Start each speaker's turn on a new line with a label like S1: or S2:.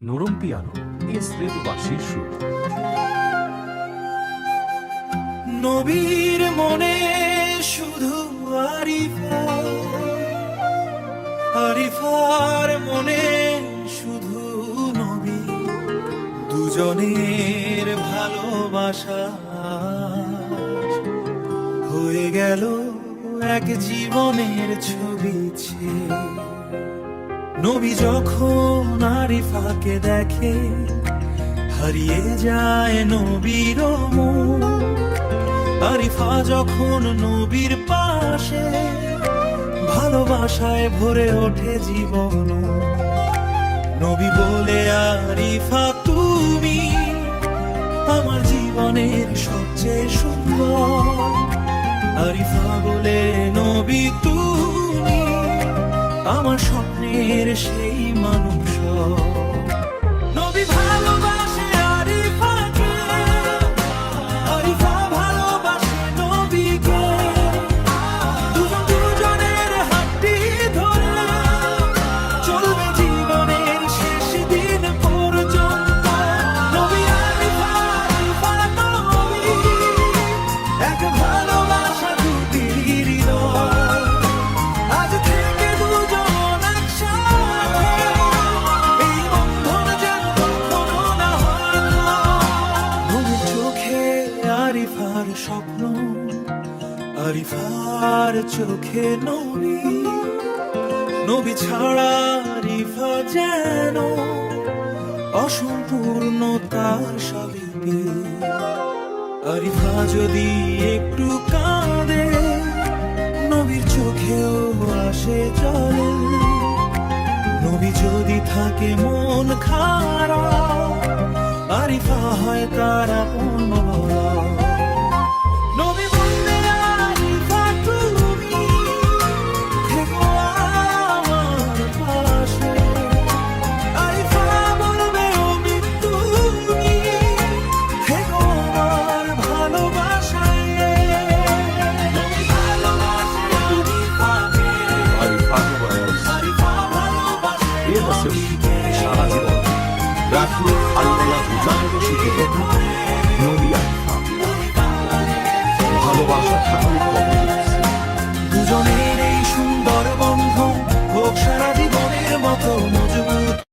S1: নরম পিয়ানো স্লেটবাসীর সুর।
S2: নবীর মনে শুধু আরিফার মনে শুধু নবী, দুজনের ভালোবাসা হয়ে গেল এক জীবনের ছবি। নবী যখন আরিফাকে দেখে হারিয়ে যায় নবীর মন। আরিফা যখন নবীর পাশে ভালোবাসায় ভরে ওঠে জীবন। নবী বলে, আরিফা তুমি আমার জীবনের সবচেয়ে সুন্দর। আরিফা বলে, নবী তুমি আমার স্বপ্নের সেই মানুষ। নবী ভালোবাসে আরিফাকে, আরিফা ভালোবাসে নবীকে। দুজনের হাতটি ধরে চলবে জীবনের শেষ দিন পর্যন্ত। নবী আরিফা, আরিফা নবী, এক ভালোবাসা দুটি হৃদয়। আজ থেকে দুজন একসাথে, এই বন্ধন যেন কখনো না হয় না। নবীর চোখে আরিফার স্বপ্ন, আরিফার চোখে নবী। নবী ছাড়া আরিফা যেন অসম্পূর্ণ তার সবই। আরিফা যদি একটু কাঁদে, নবীর চোখেও আসে জল। নবী যদি থাকে মন খারাপ, আরিফা হয় তার